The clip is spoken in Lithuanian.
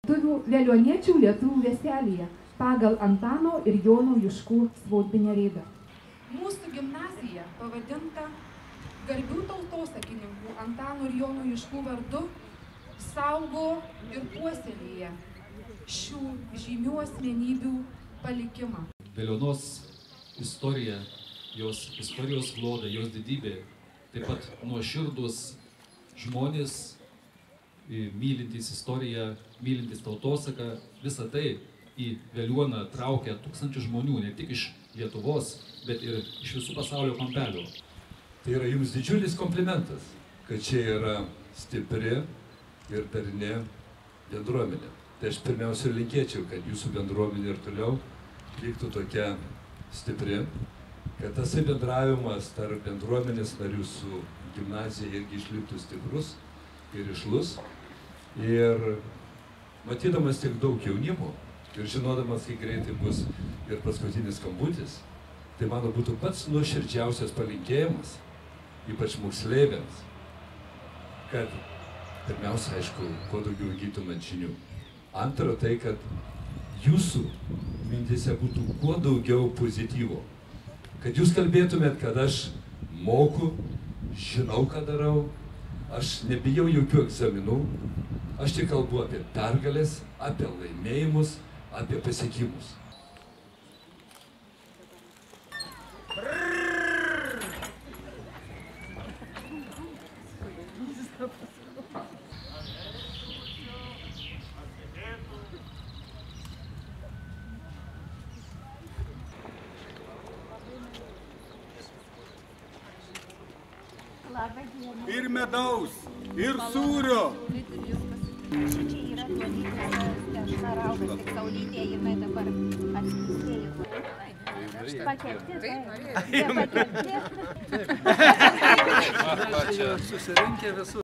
Veliuoniečių lietuvių vėselėje pagal Antano ir Jono Juškų Svaudbinę raidą. Mūsų gimnazija pavadinta garbių tautosakininkų Antano ir Jono Juškų vardu saugo ir puoselėja šių žymių asmenybių palikimą. Veliuonos istorija, jos istorijos klodai, jos didybė, taip pat nuoširdus žmonės, mylintys istoriją, mylintys tautosaką, visą tai į Veliuoną traukia tūkstančių žmonių, ne tik iš Lietuvos, bet ir iš visų pasaulio kampelių. Tai yra jums didžiulis komplimentas, kad čia yra stipri ir darni bendruomenė. Tai aš pirmiausia linkėčiau, kad jūsų bendruomenė ir toliau liktų tokia stipri, kad tas bendravimas tarp bendruomenės narių su gimnazija irgi išliktų stiprus ir išlus. Ir matydamas tiek daug jaunimo ir žinodamas, kai greitai bus ir paskutinis skambutis, tai mano būtų pats nuoširdžiausias palinkėjimas, ypač moksleiviams, kad pirmiausia, aišku, kuo daugiau įgytumėt žinių. Antra, tai, kad jūsų mintise būtų kuo daugiau pozityvo. Kad jūs kalbėtumėt, kad aš moku, žinau, ką darau, aš nebijau jokių egzaminų, aš tik kalbu apie pergalės, apie laimėjimus, apie pasiekimus. Ir medaus, ir sūrio. Čia yra tuolytės tešla raugas, tik saulytė jinai dabar atspistėjo. Pakepti, tai. Nepakepti. Susirinkę visų.